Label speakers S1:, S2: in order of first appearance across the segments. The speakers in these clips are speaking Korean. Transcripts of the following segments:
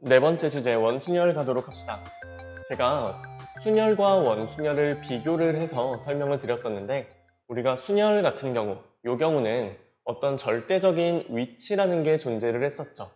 S1: 네 번째 주제 원순열 가도록 합시다. 제가 순열과 원순열을 비교를 해서 설명을 드렸었는데 우리가 순열 같은 경우, 이 경우는 어떤 절대적인 위치라는 게 존재를 했었죠.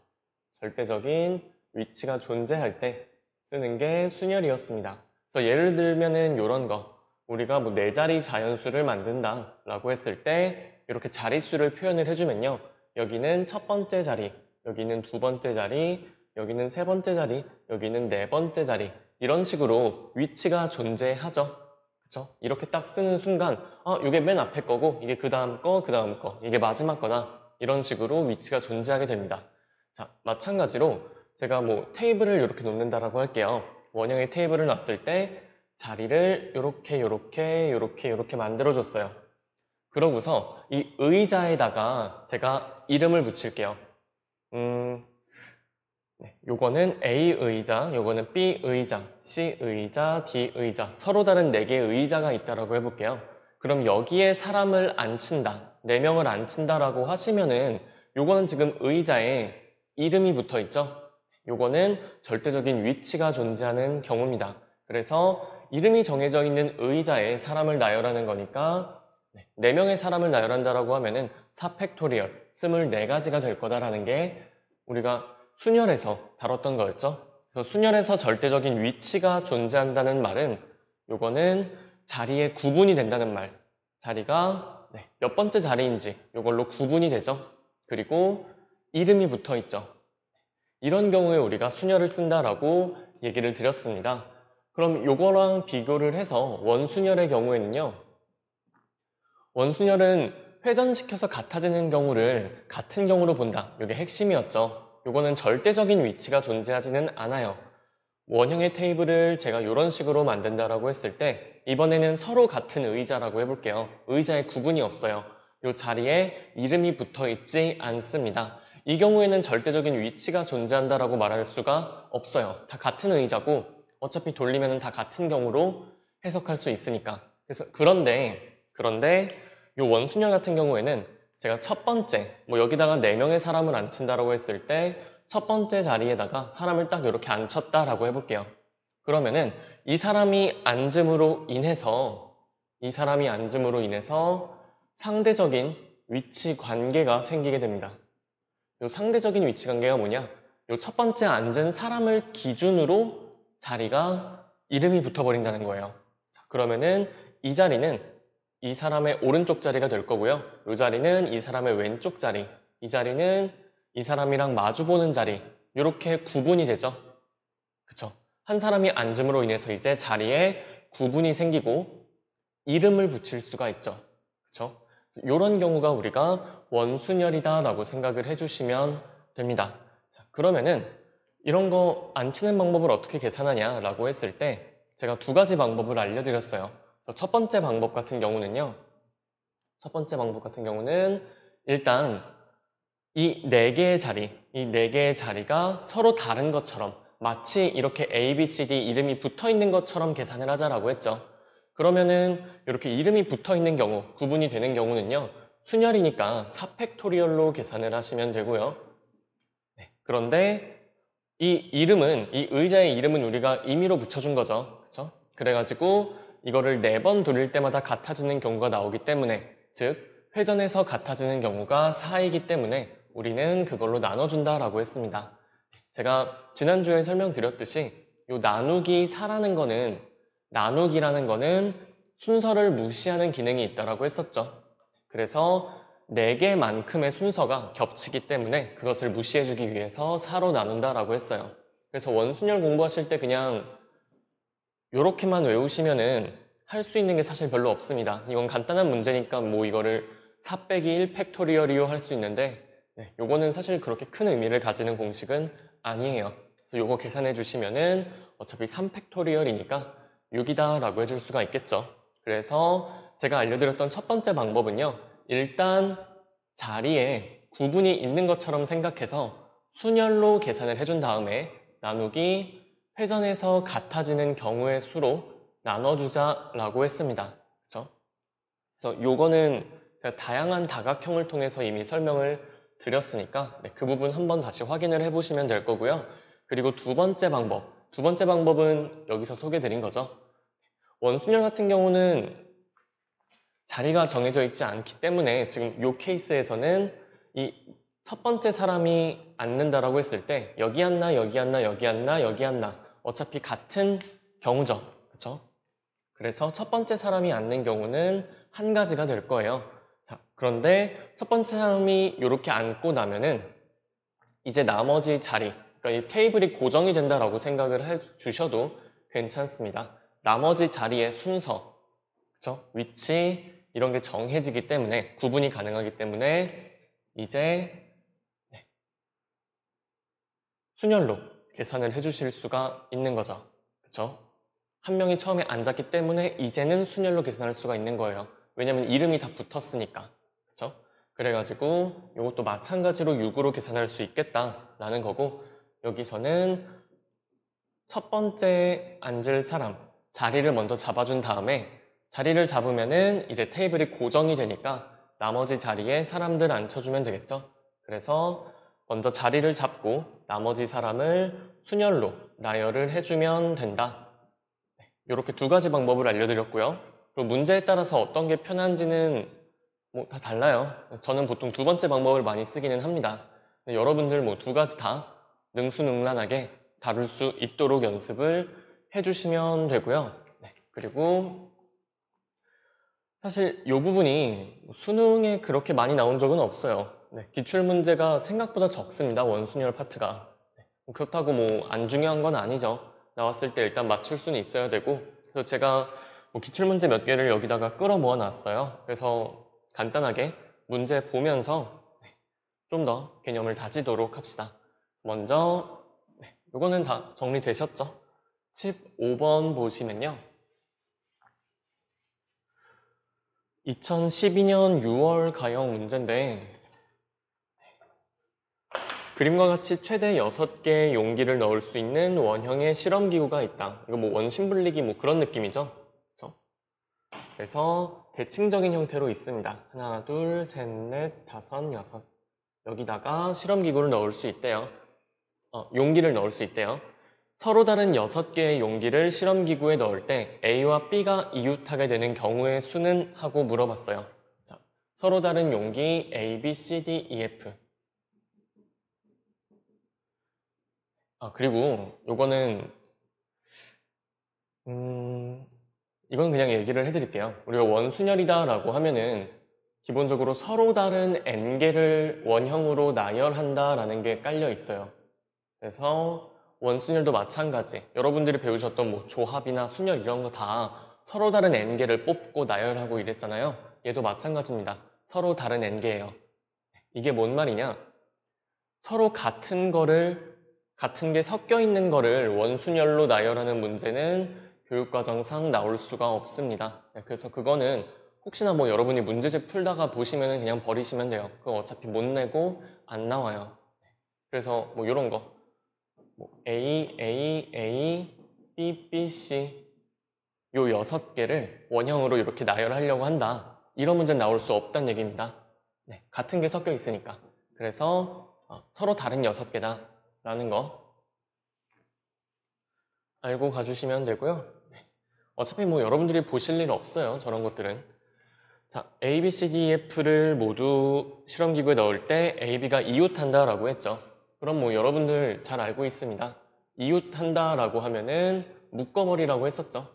S1: 절대적인 위치가 존재할 때 쓰는 게 순열이었습니다. 그래서 예를 들면은 이런 거, 우리가 뭐 4자리 자연수를 만든다 라고 했을 때 이렇게 자릿수를 표현을 해주면요, 여기는 첫 번째 자리, 여기는 두 번째 자리, 여기는 세 번째 자리, 여기는 네 번째 자리, 이런 식으로 위치가 존재하죠. 그쵸? 이렇게 딱 쓰는 순간 이게 맨 앞에 거고 이게 그 다음 거, 그 다음 거, 이게 마지막 거다, 이런 식으로 위치가 존재하게 됩니다. 자, 마찬가지로 제가 뭐 테이블을 이렇게 놓는다라고 할게요. 원형의 테이블을 놨을 때 자리를 이렇게 만들어줬어요. 그러고서 이 의자에다가 제가 이름을 붙일게요. 요거는 A 의자, 요거는 B 의자, C 의자, D 의자, 서로 다른 4개의 의자가 있다라고 해볼게요. 그럼 여기에 사람을 앉힌다, 4명을 앉힌다라고 하시면은 요거는 지금 의자에 이름이 붙어 있죠. 요거는 절대적인 위치가 존재하는 경우입니다. 그래서 이름이 정해져 있는 의자에 사람을 나열하는 거니까 4명의 사람을 나열한다라고 하면은 4팩토리얼, 24가지가 될 거다라는 게 우리가 순열에서 다뤘던 거였죠. 그래서 순열에서 절대적인 위치가 존재한다는 말은 요거는 자리에 구분이 된다는 말, 자리가 몇 번째 자리인지 요걸로 구분이 되죠. 그리고 이름이 붙어 있죠. 이런 경우에 우리가 순열을 쓴다라고 얘기를 드렸습니다. 그럼 요거랑 비교를 해서 원순열의 경우에는요, 원순열은 회전시켜서 같아지는 경우를 같은 경우로 본다, 이게 핵심이었죠. 요거는 절대적인 위치가 존재하지는 않아요. 원형의 테이블을 제가 이런 식으로 만든다라고 했을 때 이번에는 서로 같은 의자라고 해볼게요. 의자에 구분이 없어요. 이 자리에 이름이 붙어 있지 않습니다. 이 경우에는 절대적인 위치가 존재한다라고 말할 수가 없어요. 다 같은 의자고 어차피 돌리면 다 같은 경우로 해석할 수 있으니까. 그래서 그런데 이 원순열 같은 경우에는 제가 첫 번째, 뭐 여기다가 4명의 사람을 앉힌다라고 했을 때 첫 번째 자리에다가 사람을 딱 이렇게 앉혔다라고 해볼게요. 그러면은 이 사람이 앉음으로 인해서 상대적인 위치 관계가 생기게 됩니다. 이 상대적인 위치 관계가 뭐냐? 이 첫 번째 앉은 사람을 기준으로 자리가 이름이 붙어버린다는 거예요. 그러면은 이 자리는 이 사람의 오른쪽 자리가 될 거고요. 이 자리는 이 사람의 왼쪽 자리, 이 자리는 이 사람이랑 마주보는 자리, 이렇게 구분이 되죠. 그쵸? 한 사람이 앉음으로 인해서 이제 자리에 구분이 생기고 이름을 붙일 수가 있죠. 그쵸? 이런 경우가 우리가 원순열이다 라고 생각을 해주시면 됩니다. 자, 그러면은 이런 거 앉히는 방법을 어떻게 계산하냐 라고 했을 때 제가 2가지 방법을 알려드렸어요. 첫 번째 방법 같은 경우는 일단 이 4개의 자리가 서로 다른 것처럼 마치 이렇게 A, B, C, D 이름이 붙어 있는 것처럼 계산을 하자라고 했죠. 그러면은 이렇게 이름이 붙어 있는 경우, 구분이 되는 경우는요, 순열이니까 4팩토리얼로 계산을 하시면 되고요. 그런데 이 의자의 이름은 우리가 임의로 붙여준 거죠. 그쵸? 그래가지고 이거를 4번 돌릴 때마다 같아지는 경우가 나오기 때문에, 즉 회전해서 같아지는 경우가 4이기 때문에 우리는 그걸로 나눠준다라고 했습니다. 제가 지난주에 설명드렸듯이 이 나누기 4라는 거는, 나누기라는 거는 순서를 무시하는 기능이 있다라고 했었죠. 그래서 4개만큼의 순서가 겹치기 때문에 그것을 무시해주기 위해서 4로 나눈다라고 했어요. 그래서 원순열 공부하실 때 그냥 이렇게만 외우시면은 할 수 있는 게 사실 별로 없습니다. 이건 간단한 문제니까 뭐 이거를 4 빼기 1 팩토리얼이요 할 수 있는데 요거는 사실 그렇게 큰 의미를 가지는 공식은 아니에요. 그래서 요거 계산해 주시면은 어차피 3 팩토리얼이니까 6이다 라고 해줄 수가 있겠죠. 그래서 제가 알려드렸던 첫 번째 방법은요, 일단 자리에 구분이 있는 것처럼 생각해서 순열로 계산을 해준 다음에 나누기 회전해서 같아지는 경우의 수로 나눠주자라고 했습니다. 그렇죠? 그래서 요거는 제가 다양한 다각형을 통해서 이미 설명을 드렸으니까 그 부분 한번 다시 확인을 해보시면 될 거고요. 그리고 두 번째 방법은 여기서 소개드린 거죠. 원순열 같은 경우는 자리가 정해져 있지 않기 때문에 지금 이 케이스에서는 이 첫 번째 사람이 앉는다라고 했을 때 여기 앉나 여기 앉나 여기 앉나 여기 앉나 어차피 같은 경우죠. 그쵸? 그래서 첫 번째 사람이 앉는 경우는 한 가지가 될 거예요. 자, 그런데 첫 번째 사람이 이렇게 앉고 나면은 이제 나머지 자리, 그러니까 이 테이블이 고정이 된다라고 생각을 해 주셔도 괜찮습니다. 나머지 자리의 순서, 그쵸? 위치 이런 게 정해지기 때문에 구분이 가능하기 때문에 이제 순열로 계산을 해주실 수가 있는 거죠. 그쵸? 한 명이 처음에 앉았기 때문에 이제는 순열로 계산할 수가 있는 거예요. 왜냐면 이름이 다 붙었으니까. 그쵸? 그래가지고 이것도 마찬가지로 6으로 계산할 수 있겠다라는 거고 여기서는 첫 번째 앉을 사람 자리를 먼저 잡아준 다음에 자리를 잡으면은 이제 테이블이 고정이 되니까 나머지 자리에 사람들 앉혀주면 되겠죠. 그래서 먼저 자리를 잡고 나머지 사람을 순열로 나열을 해주면 된다. 이렇게 두 가지 방법을 알려드렸고요. 그리고 문제에 따라서 어떤 게 편한지는 뭐 다 달라요. 저는 보통 두 번째 방법을 많이 쓰기는 합니다. 여러분들 뭐 두 가지 다 능수능란하게 다룰 수 있도록 연습을 해주시면 되고요. 그리고 사실 이 부분이 수능에 그렇게 많이 나온 적은 없어요. 기출문제가 생각보다 적습니다. 원순열 파트가. 그렇다고 뭐 안 중요한 건 아니죠. 나왔을 때 일단 맞출 수는 있어야 되고 그래서 제가 뭐 기출문제 몇 개를 여기다가 끌어 모아 놨어요. 그래서 간단하게 문제 보면서 좀 더 개념을 다지도록 합시다. 먼저 이거는 다 정리되셨죠? 15번 보시면요. 2012년 6월 가형 문제인데 그림과 같이 최대 6개의 용기를 넣을 수 있는 원형의 실험기구가 있다. 이거 뭐 원심분리기 뭐 그런 느낌이죠. 그렇죠? 그래서 대칭적인 형태로 있습니다. 하나, 둘, 셋, 넷, 다섯, 여섯. 여기다가 실험기구를 넣을 수 있대요. 용기를 넣을 수 있대요. 서로 다른 6개의 용기를 실험기구에 넣을 때 A와 B가 이웃하게 되는 경우의 수는? 하고 물어봤어요. 자, 서로 다른 용기 A, B, C, D, E, F. 그리고 요거는 이건 그냥 얘기를 해드릴게요. 우리가 원순열이다 라고 하면은 기본적으로 서로 다른 n개를 원형으로 나열한다 라는 게 깔려 있어요. 그래서 원순열도 마찬가지. 여러분들이 배우셨던 뭐 조합이나 순열 이런 거 다 서로 다른 n개를 뽑고 나열하고 이랬잖아요. 얘도 마찬가지입니다. 서로 다른 n개예요. 이게 뭔 말이냐? 서로 같은 게 섞여 있는 거를 원순열로 나열하는 문제는 교육과정상 나올 수가 없습니다. 그래서 그거는 혹시나 뭐 여러분이 문제집 풀다가 보시면 그냥 버리시면 돼요. 그거 어차피 못 내고 안 나와요. 그래서 뭐 이런 거 뭐 A, A, A, B, B, C 요 6개를 원형으로 이렇게 나열하려고 한다. 이런 문제는 나올 수 없다는 얘기입니다. 같은 게 섞여 있으니까. 그래서 서로 다른 6개다 라는 거 알고 가주시면 되고요. 어차피 뭐 여러분들이 보실 일 없어요. 저런 것들은. 자, A, B, C, D, F를 모두 실험기구에 넣을 때 A, B가 이웃한다 라고 했죠. 그럼 뭐 여러분들 잘 알고 있습니다. 이웃한다 라고 하면은 묶어버리라고 했었죠.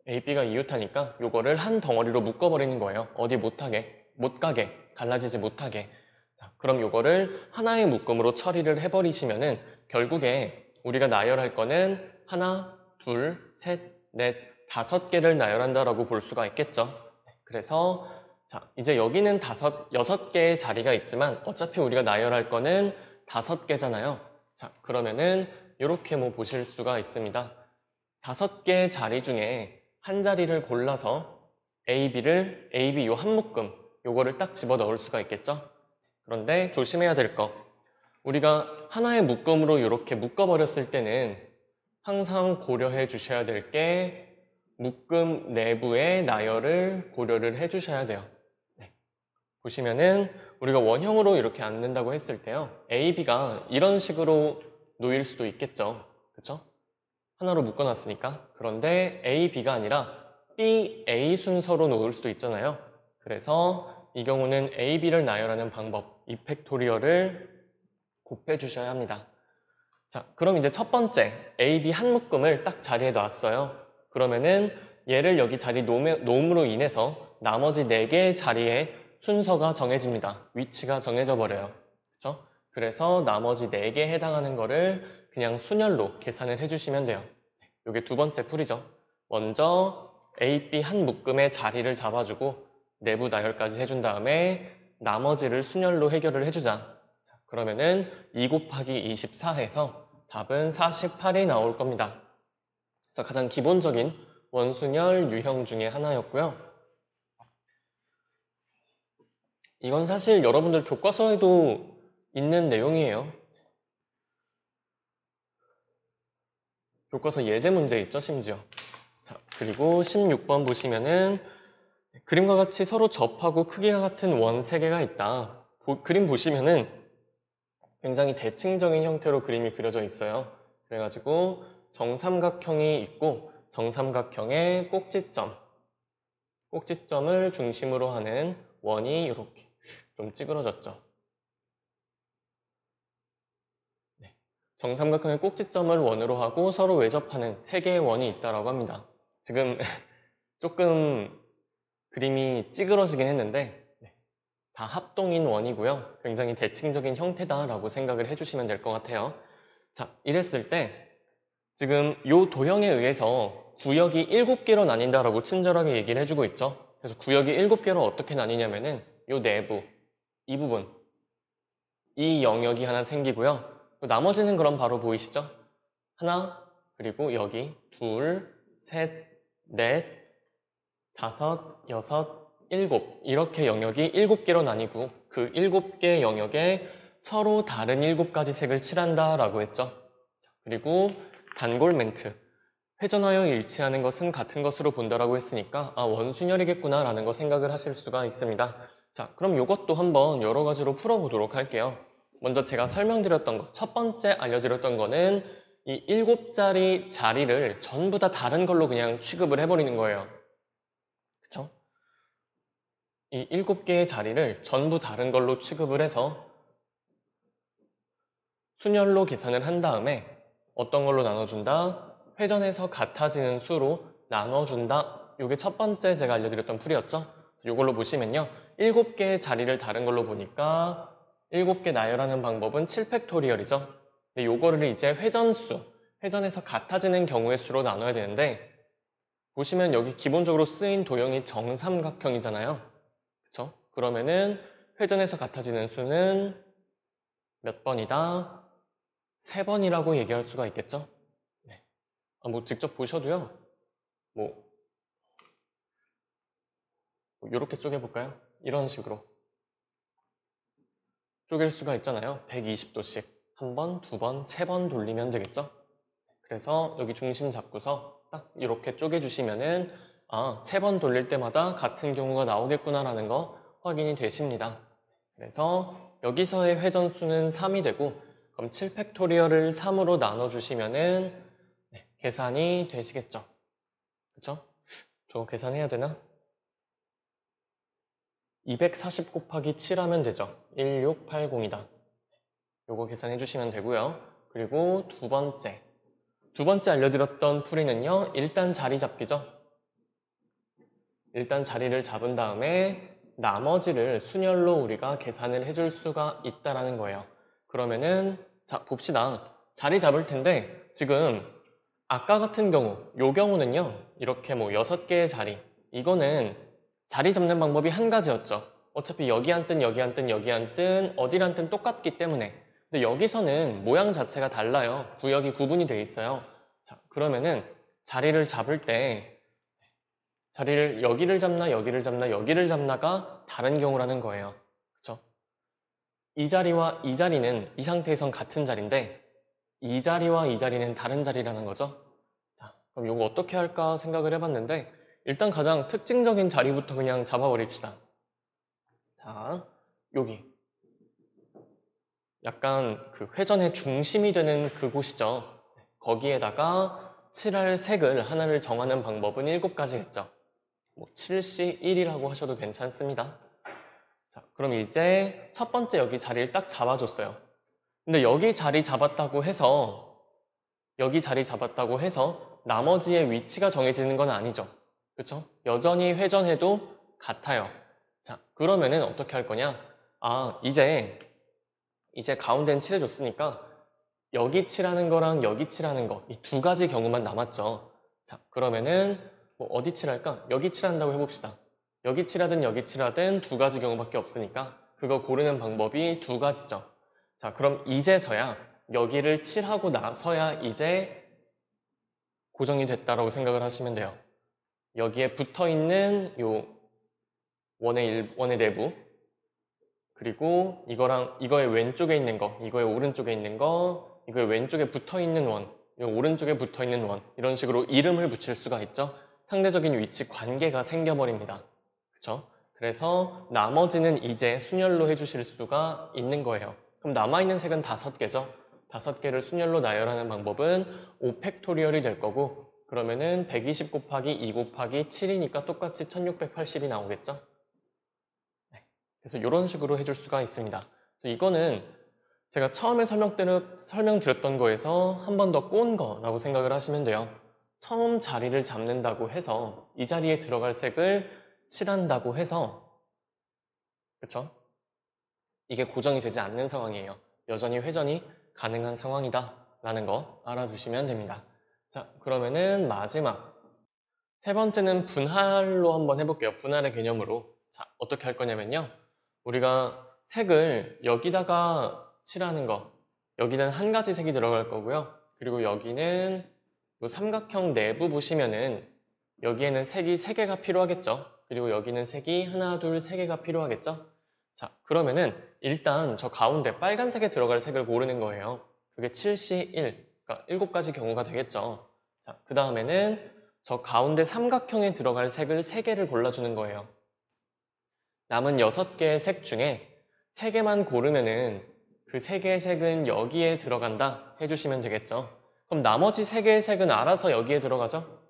S1: A, B가 이웃하니까 요거를 한 덩어리로 묶어버리는 거예요. 어디 못 가게, 갈라지지 못하게. 자, 그럼 요거를 하나의 묶음으로 처리를 해버리시면은 결국에 우리가 나열할 거는 하나, 둘, 셋, 넷, 5개를 나열한다라고 볼 수가 있겠죠. 그래서 자, 이제 여기는 6개의 자리가 있지만 어차피 우리가 나열할 거는 5개잖아요. 자, 그러면은 이렇게 뭐 보실 수가 있습니다. 5개의 자리 중에 한 자리를 골라서 A, B 요 한 묶음 요거를 딱 집어 넣을 수가 있겠죠. 그런데 조심해야 될 거 우리가 하나의 묶음으로 이렇게 묶어버렸을 때는 항상 고려해 주셔야 될 게 묶음 내부의 나열을 고려를 해 주셔야 돼요. 보시면은 우리가 원형으로 이렇게 앉는다고 했을 때요. A, B가 이런 식으로 놓일 수도 있겠죠. 그쵸? 하나로 묶어놨으니까. 그런데 A, B가 아니라 B, A 순서로 놓을 수도 있잖아요. 그래서 이 경우는 A, B를 나열하는 방법, 이 팩토리얼을 곱해주셔야 합니다. 자, 그럼 이제 첫 번째 A, B 한 묶음을 딱 자리에 놨어요. 그러면은 얘를 여기 자리 놓음으로 인해서 나머지 4개의 자리에 순서가 정해집니다. 위치가 정해져 버려요. 그렇죠? 그래서 나머지 4개에 해당하는 거를 그냥 순열로 계산을 해주시면 돼요. 이게 두 번째 풀이죠. 먼저 A, B 한 묶음의 자리를 잡아주고 내부 나열까지 해준 다음에 나머지를 순열로 해결을 해주자. 자, 그러면은 2 곱하기 24 해서 답은 48이 나올 겁니다. 그래서 가장 기본적인 원순열 유형 중에 하나였고요. 이건 사실 여러분들 교과서에도 있는 내용이에요. 교과서 예제 문제 있죠, 심지어. 자, 그리고 16번 보시면은 그림과 같이 서로 접하고 크기가 같은 원 3개가 있다. 그림 보시면은 굉장히 대칭적인 형태로 그림이 그려져 있어요. 그래가지고 정삼각형이 있고 정삼각형의 꼭지점을 중심으로 하는 원이 이렇게 좀 찌그러졌죠. 네. 정삼각형의 꼭지점을 원으로 하고 서로 외접하는 3개의 원이 있다고 합니다. 지금 조금 그림이 찌그러지긴 했는데 다 합동인 원이고요. 굉장히 대칭적인 형태다라고 생각을 해주시면 될 것 같아요. 자, 이랬을 때 지금 이 도형에 의해서 구역이 7개로 나뉜다라고 친절하게 얘기를 해주고 있죠. 그래서 구역이 7개로 어떻게 나뉘냐면은 이 내부, 이 부분, 이 영역이 하나 생기고요. 나머지는 그럼 바로 보이시죠? 하나, 그리고 여기 둘, 셋, 넷, 다섯, 여섯, 일곱 이렇게 영역이 7개로 나뉘고 그 7개 영역에 서로 다른 7가지 색을 칠한다 라고 했죠. 그리고 단골 멘트 회전하여 일치하는 것은 같은 것으로 본다라고 했으니까 아 원순열이겠구나 라는 거 생각을 하실 수가 있습니다. 자, 그럼 이것도 한번 여러 가지로 풀어보도록 할게요. 먼저 제가 설명드렸던 거, 첫 번째 알려드렸던 거는 이 7자리 자리를 전부 다 다른 걸로 그냥 취급을 해버리는 거예요. 그쵸? 이 7개의 자리를 전부 다른 걸로 취급을 해서 순열로 계산을 한 다음에 어떤 걸로 나눠준다? 회전해서 같아지는 수로 나눠준다. 이게 첫 번째 제가 알려드렸던 풀이었죠? 이걸로 보시면요. 7개의 자리를 다른 걸로 보니까 7개 나열하는 방법은 7팩토리얼이죠. 근데 요거를 이제 회전해서 같아지는 경우의 수로 나눠야 되는데 보시면 여기 기본적으로 쓰인 도형이 정삼각형이잖아요. 그쵸? 그러면은 회전해서 같아지는 수는 몇 번이다? 3번이라고 얘기할 수가 있겠죠? 네. 뭐 직접 보셔도요. 이렇게 쪼개볼까요? 이런 식으로 쪼갤 수가 있잖아요. 120도씩 한 번, 2번, 3번 돌리면 되겠죠? 그래서 여기 중심 잡고서 딱 이렇게 쪼개주시면은 아, 3번 돌릴 때마다 같은 경우가 나오겠구나라는 거 확인이 되십니다. 그래서 여기서의 회전수는 3이 되고 그럼 7팩토리얼을 3으로 나눠주시면은 네, 계산이 되시겠죠? 그쵸? 저거 계산해야 되나? 240 곱하기 7 하면 되죠. 1680이다. 요거 계산해 주시면 되고요. 그리고 두 번째 알려드렸던 풀이는요. 일단 자리 잡기죠. 일단 자리를 잡은 다음에 나머지를 순열로 우리가 계산을 해줄 수가 있다라는 거예요. 그러면은 자 봅시다. 자리 잡을 텐데 지금 아까 같은 경우 요 경우는요. 이렇게 뭐 6개의 자리 이거는 자리 잡는 방법이 한 가지였죠. 어차피 여기 앉든 여기 앉든 여기 앉든 어딜 앉든 똑같기 때문에 근데 여기서는 모양 자체가 달라요. 구역이 구분이 돼 있어요. 자, 그러면은 자리를 잡을 때 자리를 여기를 잡나 여기를 잡나 여기를 잡나가 다른 경우라는 거예요. 그쵸? 이 자리와 이 자리는 이 상태에선 같은 자리인데 이 자리와 이 자리는 다른 자리라는 거죠. 자, 그럼 이거 어떻게 할까 생각을 해봤는데 일단 가장 특징적인 자리부터 그냥 잡아버립시다. 자, 여기 약간 그 회전의 중심이 되는 그곳이죠. 거기에다가 칠할 색을 하나를 정하는 방법은 7가지겠죠. 뭐 7C1이라고 하셔도 괜찮습니다. 자, 그럼 이제 첫 번째 여기 자리를 딱 잡아줬어요. 근데 여기 자리 잡았다고 해서 나머지의 위치가 정해지는 건 아니죠. 그쵸? 여전히 회전해도 같아요. 자, 그러면은 어떻게 할 거냐? 아, 이제 가운데는 칠해줬으니까 여기 칠하는 거랑 여기 칠하는 거, 이 2가지 경우만 남았죠. 자, 그러면은 뭐 어디 칠할까? 여기 칠한다고 해봅시다. 여기 칠하든 여기 칠하든 2가지 경우밖에 없으니까 그거 고르는 방법이 2가지죠. 자, 그럼 이제서야 여기를 칠하고 나서야 이제 고정이 됐다라고 생각을 하시면 돼요. 여기에 붙어있는 요 원의 내부, 그리고 이거의 왼쪽에 있는 거, 이거의 오른쪽에 있는 거, 이거의 왼쪽에 붙어있는 원, 이 오른쪽에 붙어있는 원, 이런 식으로 이름을 붙일 수가 있죠. 상대적인 위치 관계가 생겨버립니다. 그쵸? 그래서 나머지는 이제 순열로 해주실 수가 있는 거예요. 그럼 남아있는 색은 5개죠. 5개를 순열로 나열하는 방법은 5팩토리얼이 될 거고, 그러면은 120 곱하기 2 곱하기 7이니까 똑같이 1680이 나오겠죠? 그래서 이런 식으로 해줄 수가 있습니다. 이거는 제가 처음에 설명드렸던 거에서 한 번 더 꼰 거라고 생각을 하시면 돼요. 처음 자리를 잡는다고 해서 이 자리에 들어갈 색을 칠한다고 해서, 그쵸? 이게 고정이 되지 않는 상황이에요. 여전히 회전이 가능한 상황이다 라는 거 알아두시면 됩니다. 자, 그러면은 마지막 세 번째는 분할로 한번 해볼게요. 분할의 개념으로. 자, 어떻게 할 거냐면요. 우리가 색을 여기다가 칠하는 거, 여기는 한 가지 색이 들어갈 거고요. 그리고 여기는 이 삼각형 내부 보시면은 여기에는 색이 3개가 필요하겠죠. 그리고 여기는 색이 하나, 둘, 3개가 필요하겠죠. 자, 그러면은 일단 저 가운데 빨간색에 들어갈 색을 고르는 거예요. 그게 7C1, 그러니까 7가지 경우가 되겠죠. 자, 그 다음에는 저 가운데 삼각형에 들어갈 색을 3개를 골라주는 거예요. 남은 6개의 색 중에 3개만 고르면은 그 3개의 색은 여기에 들어간다 해주시면 되겠죠. 그럼 나머지 3개의 색은 알아서 여기에 들어가죠?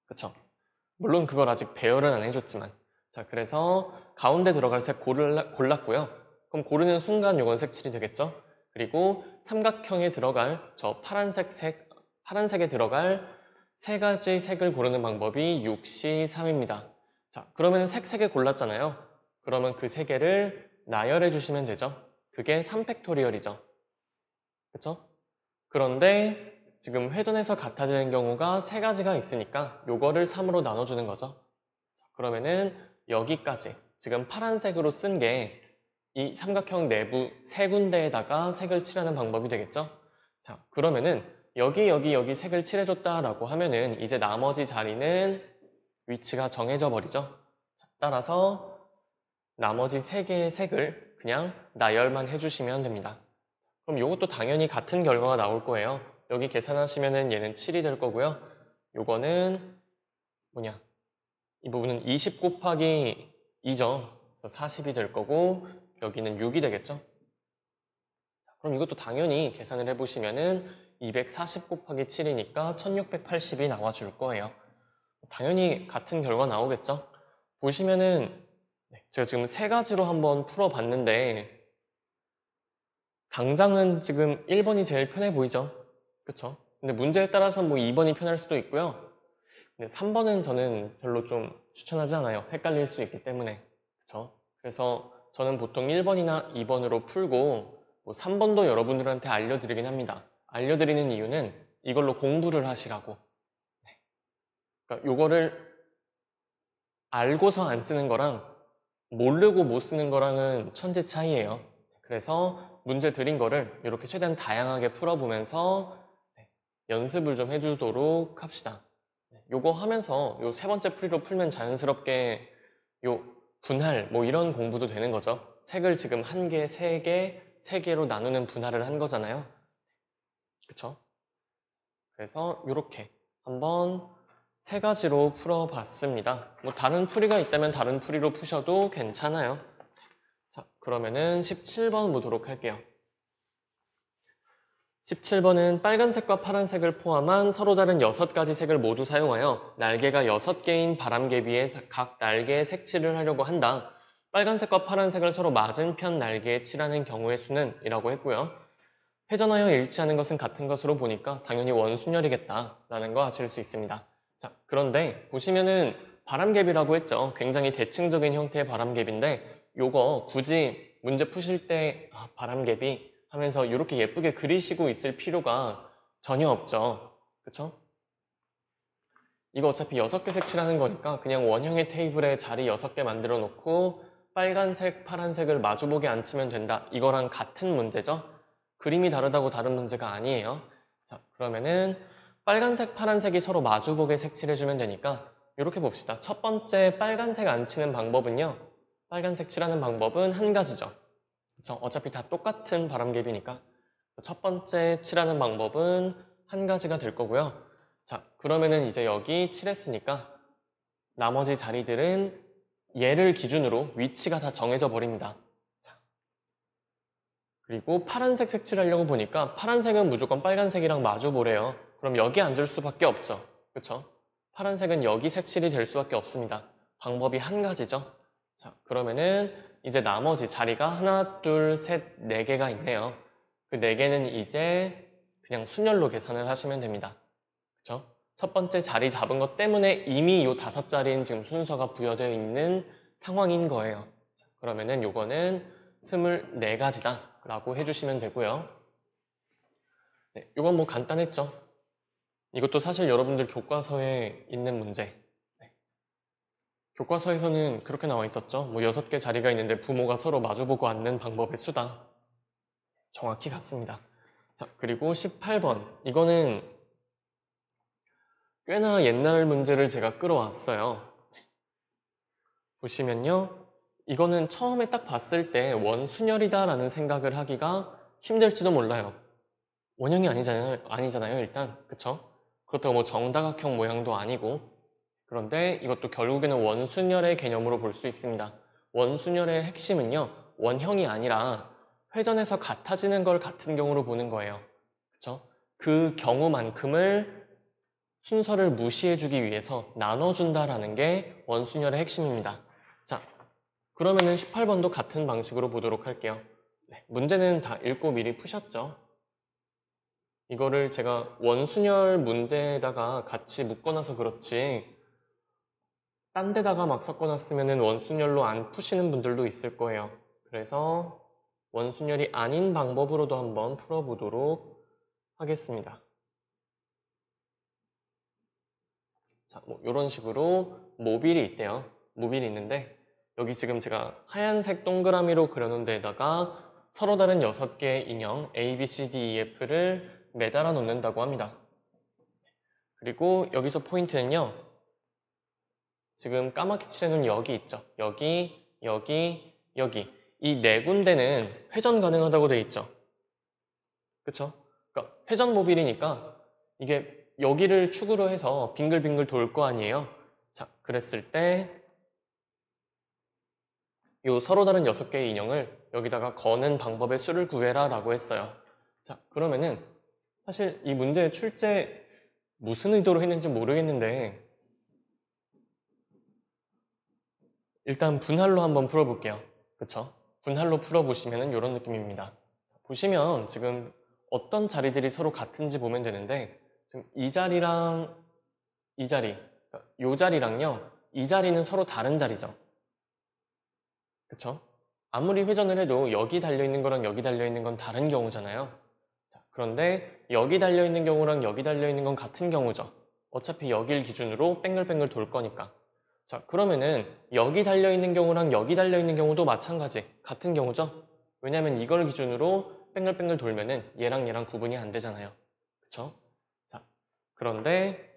S1: 그쵸? 물론 그걸 아직 배열은 안 해줬지만. 자, 그래서 가운데 들어갈 색 골랐고요. 그럼 고르는 순간 요건 색칠이 되겠죠? 그리고 삼각형에 들어갈 저 파란색에 들어갈 3가지 색을 고르는 방법이 6C3입니다. 자, 그러면 색 3개 골랐잖아요. 그러면 그 3개를 나열해 주시면 되죠. 그게 3팩토리얼이죠. 그쵸? 그런데 지금 회전해서 같아지는 경우가 3가지가 있으니까 요거를 3으로 나눠주는 거죠. 그러면은 여기까지 지금 파란색으로 쓴 게 이 삼각형 내부 3군데에다가 색을 칠하는 방법이 되겠죠? 자, 그러면은 여기 색을 칠해줬다라고 하면은 이제 나머지 자리는 위치가 정해져 버리죠. 따라서 나머지 3개의 색을 그냥 나열만 해주시면 됩니다. 그럼 이것도 당연히 같은 결과가 나올 거예요. 여기 계산하시면은 얘는 7이 될 거고요. 요거는 이 부분은 20 곱하기 2죠. 40이 될 거고 여기는 6이 되겠죠. 그럼 이것도 당연히 계산을 해보시면은 240 곱하기 7이니까 1680이 나와줄 거예요. 당연히 같은 결과 나오겠죠? 보시면은 제가 지금 3가지로 한번 풀어봤는데 당장은 지금 1번이 제일 편해 보이죠? 그쵸? 근데 문제에 따라서 뭐 2번이 편할 수도 있고요. 근데 3번은 저는 별로 좀 추천하지 않아요. 헷갈릴 수 있기 때문에. 그쵸? 그래서 저는 보통 1번이나 2번으로 풀고 뭐 3번도 여러분들한테 알려드리긴 합니다. 알려드리는 이유는 이걸로 공부를 하시라고. 그러니까 요거를 알고서 안 쓰는 거랑 모르고 못 쓰는 거랑은 천지 차이예요. 그래서 문제 드린 거를 이렇게 최대한 다양하게 풀어보면서 연습을 좀 해주도록 합시다. 요거 하면서 요 3번째 풀이로 풀면 자연스럽게 요 분할 뭐 이런 공부도 되는 거죠. 색을 지금 1개, 3개, 3개로 나누는 분할을 한 거잖아요. 그쵸? 그래서 이렇게 한번 3가지로 풀어봤습니다. 뭐 다른 풀이가 있다면 다른 풀이로 푸셔도 괜찮아요. 자, 그러면은 17번 보도록 할게요. 17번은 빨간색과 파란색을 포함한 서로 다른 6가지 색을 모두 사용하여 날개가 6개인 바람개비에 각 날개에 색칠을 하려고 한다. 빨간색과 파란색을 서로 맞은편 날개에 칠하는 경우의 수는? 이라고 했고요. 회전하여 일치하는 것은 같은 것으로 보니까 당연히 원순열이겠다 라는 거 아실 수 있습니다. 자, 그런데 보시면은 바람개비라고 했죠. 굉장히 대칭적인 형태의 바람개비인데 요거 굳이 문제 푸실 때 바람개비 하면서 이렇게 예쁘게 그리시고 있을 필요가 전혀 없죠. 그쵸? 이거 어차피 6개 색칠하는 거니까 그냥 원형의 테이블에 자리 6개 만들어 놓고 빨간색, 파란색을 마주보게 앉히면 된다. 이거랑 같은 문제죠? 그림이 다르다고 다른 문제가 아니에요. 자, 그러면은 빨간색, 파란색이 서로 마주보게 색칠해주면 되니까 이렇게 봅시다. 첫 번째 빨간색 안 치는 방법은요. 빨간색 칠하는 방법은 한 가지죠. 그쵸? 어차피 다 똑같은 바람개비니까 첫 번째 칠하는 방법은 한 가지가 될 거고요. 자, 그러면은 이제 여기 칠했으니까 나머지 자리들은 얘를 기준으로 위치가 다 정해져 버립니다. 자, 그리고 파란색 색칠하려고 보니까 파란색은 무조건 빨간색이랑 마주 보래요. 그럼 여기 앉을 수밖에 없죠. 그쵸? 파란색은 여기 색칠이 될 수밖에 없습니다. 방법이 한 가지죠. 자, 그러면은 이제 나머지 자리가 하나, 둘, 셋, 네 개가 있네요. 그 네 개는 이제 그냥 순열로 계산을 하시면 됩니다. 그쵸? 첫 번째 자리 잡은 것 때문에 이미 요 5자리인 지금 순서가 부여되어 있는 상황인 거예요. 자, 그러면은 요거는 24가지다 라고 해주시면 되고요. 네, 요건 뭐 간단했죠? 이것도 사실 여러분들 교과서에 있는 문제. 네. 교과서에서는 그렇게 나와 있었죠. 뭐 6개 자리가 있는데 부모가 서로 마주보고 앉는 방법의 수다. 정확히 같습니다. 자, 그리고 18번. 이거는 꽤나 옛날 문제를 제가 끌어왔어요. 보시면요. 이거는 처음에 딱 봤을 때 원순열이다 라는 생각을 하기가 힘들지도 몰라요. 원형이 아니잖아요, 일단. 그쵸? 그렇다고 뭐 정다각형 모양도 아니고. 그런데 이것도 결국에는 원순열의 개념으로 볼 수 있습니다. 원순열의 핵심은요, 원형이 아니라 회전해서 같아지는 걸 같은 경우로 보는 거예요. 그쵸? 그 경우만큼을 순서를 무시해주기 위해서 나눠준다라는 게 원순열의 핵심입니다. 자, 그러면은 18번도 같은 방식으로 보도록 할게요. 네, 문제는 다 읽고 미리 푸셨죠? 이거를 제가 원순열 문제에다가 같이 묶어놔서 그렇지 딴 데다가 막 섞어놨으면 원순열로 안 푸시는 분들도 있을 거예요. 그래서 원순열이 아닌 방법으로도 한번 풀어보도록 하겠습니다. 자, 뭐 이런 식으로 모빌이 있대요. 모빌이 있는데 여기 지금 제가 하얀색 동그라미로 그려놓은 데에다가 서로 다른 6개의 인형 A, B, C, D, E, F를 매달아 놓는다고 합니다. 그리고 여기서 포인트는요. 지금 까맣게 칠해놓은 여기 있죠. 여기, 여기, 여기. 이 네 군데는 회전 가능하다고 돼 있죠. 그쵸? 그러니까 회전 모빌이니까 이게 여기를 축으로 해서 빙글빙글 돌 거 아니에요. 자, 그랬을 때 요 서로 다른 6개의 인형을 여기다가 거는 방법의 수를 구해라 라고 했어요. 자, 그러면은 사실 이 문제 출제 무슨 의도로 했는지 모르겠는데 일단 분할로 한번 풀어볼게요. 그쵸? 분할로 풀어보시면은 이런 느낌입니다. 보시면 지금 어떤 자리들이 서로 같은지 보면 되는데 지금 이 자리랑 이 자리, 그러니까 요 자리랑요 이 자리는 서로 다른 자리죠. 그쵸? 아무리 회전을 해도 여기 달려있는 거랑 여기 달려있는 건 다른 경우잖아요. 자, 그런데 여기 달려있는 경우랑 여기 달려있는 건 같은 경우죠. 어차피 여길 기준으로 뺑글뺑글 돌 거니까. 자, 그러면은 여기 달려있는 경우랑 여기 달려있는 경우도 마찬가지. 같은 경우죠? 왜냐면 이걸 기준으로 뺑글뺑글 돌면은 얘랑 얘랑 구분이 안 되잖아요. 그쵸? 자, 그런데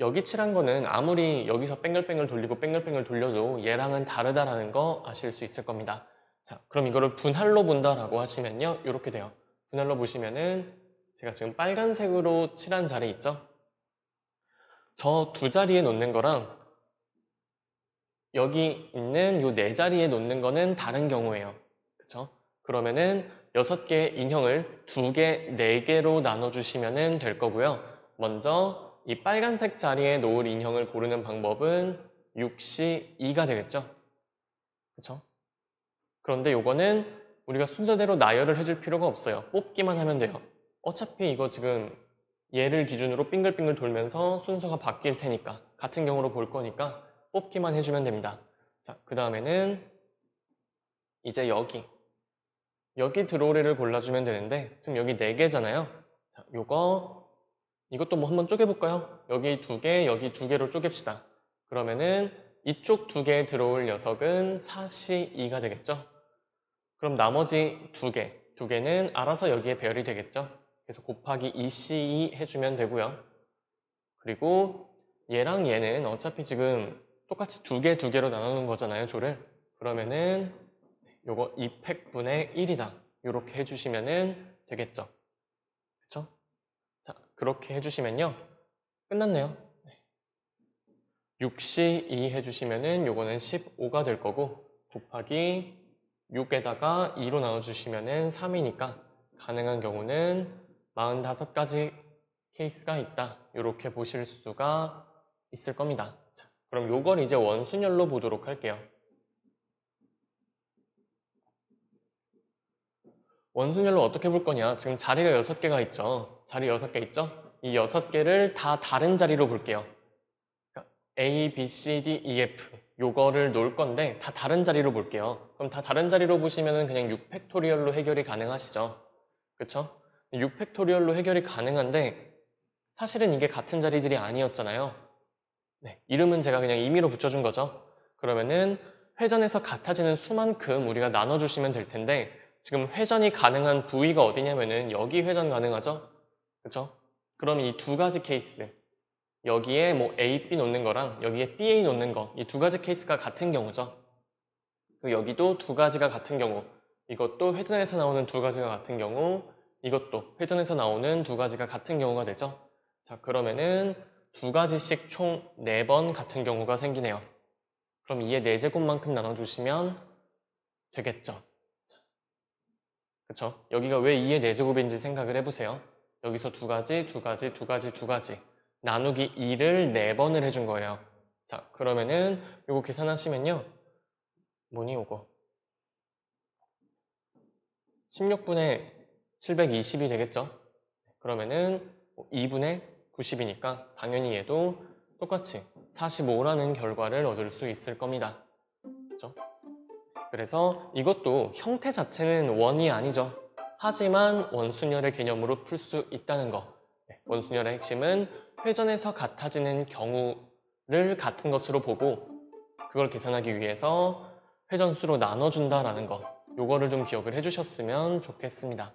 S1: 여기 칠한 거는 아무리 여기서 뺑글뺑글 돌리고 뺑글뺑글 돌려도 얘랑은 다르다라는 거 아실 수 있을 겁니다. 자, 그럼 이거를 분할로 본다라고 하시면요. 이렇게 돼요. 분할로 보시면은 제가 지금 빨간색으로 칠한 자리 있죠? 저 두 자리에 놓는 거랑 여기 있는 요 네 자리에 놓는 거는 다른 경우예요. 그쵸? 그러면은 6개의 인형을 2개, 4개로 나눠주시면 될 거고요. 먼저 이 빨간색 자리에 놓을 인형을 고르는 방법은 6시 2가 되겠죠? 그쵸? 그런데 요거는 우리가 순서대로 나열을 해줄 필요가 없어요. 뽑기만 하면 돼요. 어차피 이거 지금 얘를 기준으로 빙글빙글 돌면서 순서가 바뀔 테니까 같은 경우로 볼 거니까 뽑기만 해주면 됩니다. 자, 그 다음에는 이제 여기 드로우리를 골라주면 되는데 지금 여기 4개잖아요. 자, 이것도 뭐 한번 쪼개볼까요? 여기 2개, 여기 2개로 쪼갭시다. 그러면은 이쪽 2개에 들어올 녀석은 4시 2가 되겠죠? 그럼 나머지 2개는 알아서 여기에 배열이 되겠죠? 그래서 곱하기 2C2 해주면 되고요. 그리고 얘랑 얘는 어차피 지금 똑같이 2개로 나누는 거잖아요, 조를. 그러면은 요거 2팩분의 1이다. 이렇게 해주시면 되겠죠. 그쵸? 자, 그렇게 해주시면요. 끝났네요. 6시 2 해주시면은 요거는 15가 될 거고 곱하기 6에다가 2로 나눠주시면은 3이니까 가능한 경우는 45가지 케이스가 있다. 이렇게 보실 수가 있을 겁니다. 자, 그럼 요걸 이제 원순열로 보도록 할게요. 원순열로 어떻게 볼 거냐? 지금 자리가 6개가 있죠. 자리 6개 있죠? 이 6개를 다 다른 자리로 볼게요. 그러니까 A, B, C, D, E, F 요거를 놓을 건데 다 다른 자리로 볼게요. 그럼 다 다른 자리로 보시면은 그냥 6팩토리얼로 해결이 가능하시죠? 그쵸? 6팩토리얼로 해결이 가능한데 사실은 이게 같은 자리들이 아니었잖아요. 네, 이름은 제가 그냥 임의로 붙여준 거죠. 그러면은 회전에서 같아지는 수만큼 우리가 나눠주시면 될 텐데 지금 회전이 가능한 부위가 어디냐면은 여기 회전 가능하죠? 그쵸? 그럼 이 2가지 케이스 여기에 뭐 A, B 놓는 거랑 여기에 B, A 놓는 거 이 2가지 케이스가 같은 경우죠. 그리고 여기도 2가지가 같은 경우 이것도 회전에서 나오는 2가지가 같은 경우 이것도 회전에서 나오는 2가지가 같은 경우가 되죠. 자, 그러면은 2가지씩 총 4번 같은 경우가 생기네요. 그럼 2의 4제곱만큼 나눠주시면 되겠죠. 그쵸? 여기가 왜 2의 4제곱인지 생각을 해보세요. 여기서 2가지 나누기 2를 4번을 해준 거예요. 자, 그러면은 요거 계산하시면요. 뭐니 요거 16분의 720이 되겠죠? 그러면은 2분의 90이니까 당연히 얘도 똑같이 45라는 결과를 얻을 수 있을 겁니다. 그렇죠? 그래서 이것도 형태 자체는 원이 아니죠. 하지만 원순열의 개념으로 풀 수 있다는 거. 원순열의 핵심은 회전에서 같아지는 경우를 같은 것으로 보고 그걸 계산하기 위해서 회전수로 나눠준다라는 거. 요거를 좀 기억을 해주셨으면 좋겠습니다.